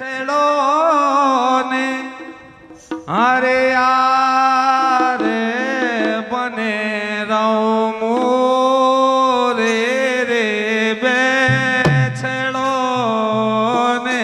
छेड़ो ने अरे यार बने रहो रे रे बेछड़ो ने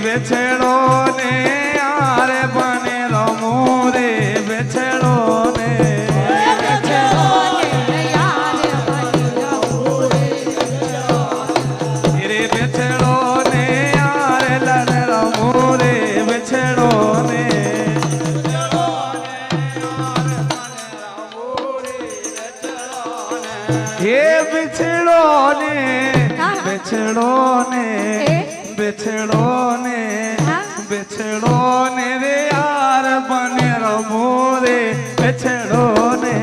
बेछड़ो ने यार बने रमो रे बेछड़ो ने रे बेछड़ो ने यार लन रमो रे बेछड़ो ने हे बेछड़ो ने बेछड़ो ने बेछड़ो ने बेछड़ो ने रे यार बने रमो रे बेछड़ो ने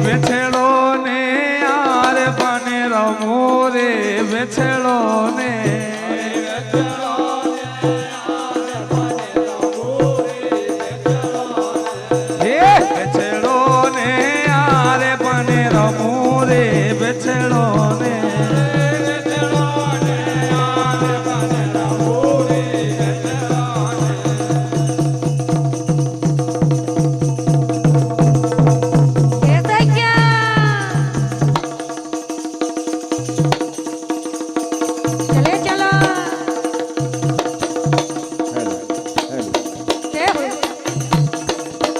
बेछड़ो ने यार बने रमो रे बेछड़ो ने बेछड़ो ने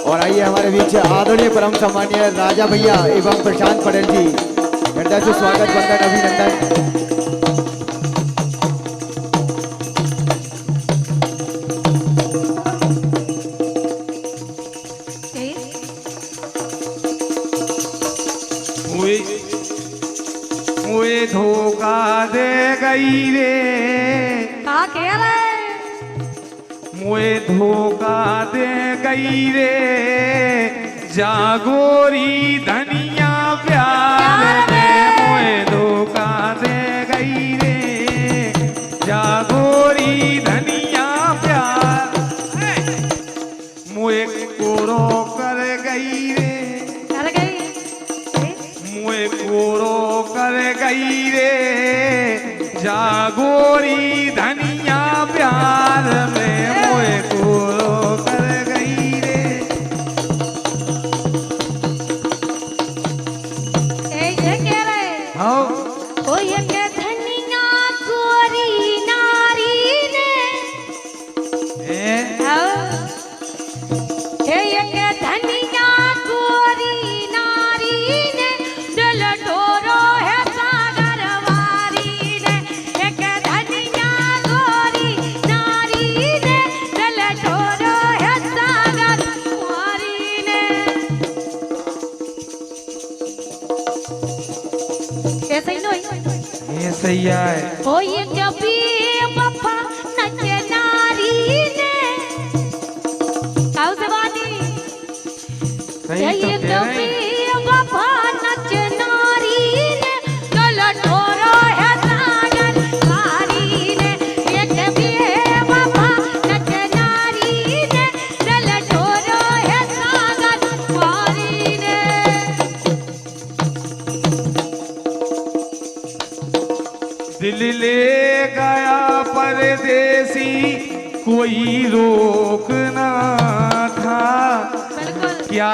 और आइए हमारे बीच आदरणीय परम सम्मानीय राजा भैया एवं प्रशांत पटेल जी, हृदय से स्वागत, वंदन, अभिनंदन। गई रे का कह रहे मुए धोखा दे गई रे जागोरी धनिया प्यार में मुए धोखा दे गई रे जागोरी धनिया प्यार मुए कोरो कर गई रे कर गई मुए कोरो कर गई रे जागोरी धनिया प्यार में मुए कोरो कर गई रे ऐसे कह रहे हाँ कोई के धनिया गोरी नारी ने के धनिया गोरी नारी ने दिल डोरो है सागर वारी ने एक धनिया गोरी नारी ने दिल डोरो है सागर वारी ने ऐसे ही नहीं ये सही है कोई कभी बप्पा नचे नारी ने काऊ से बाती सही तो ये कह रहे कभी हैं। बप्पा नचे नारी ने गल ठोरो है सागर वारी ने ये कभी बप्पा नचे नारी ने गल ठोरो है सागर वारी ने दिल ले गया परदेसी कोई रोक ना था बिल्कुल क्या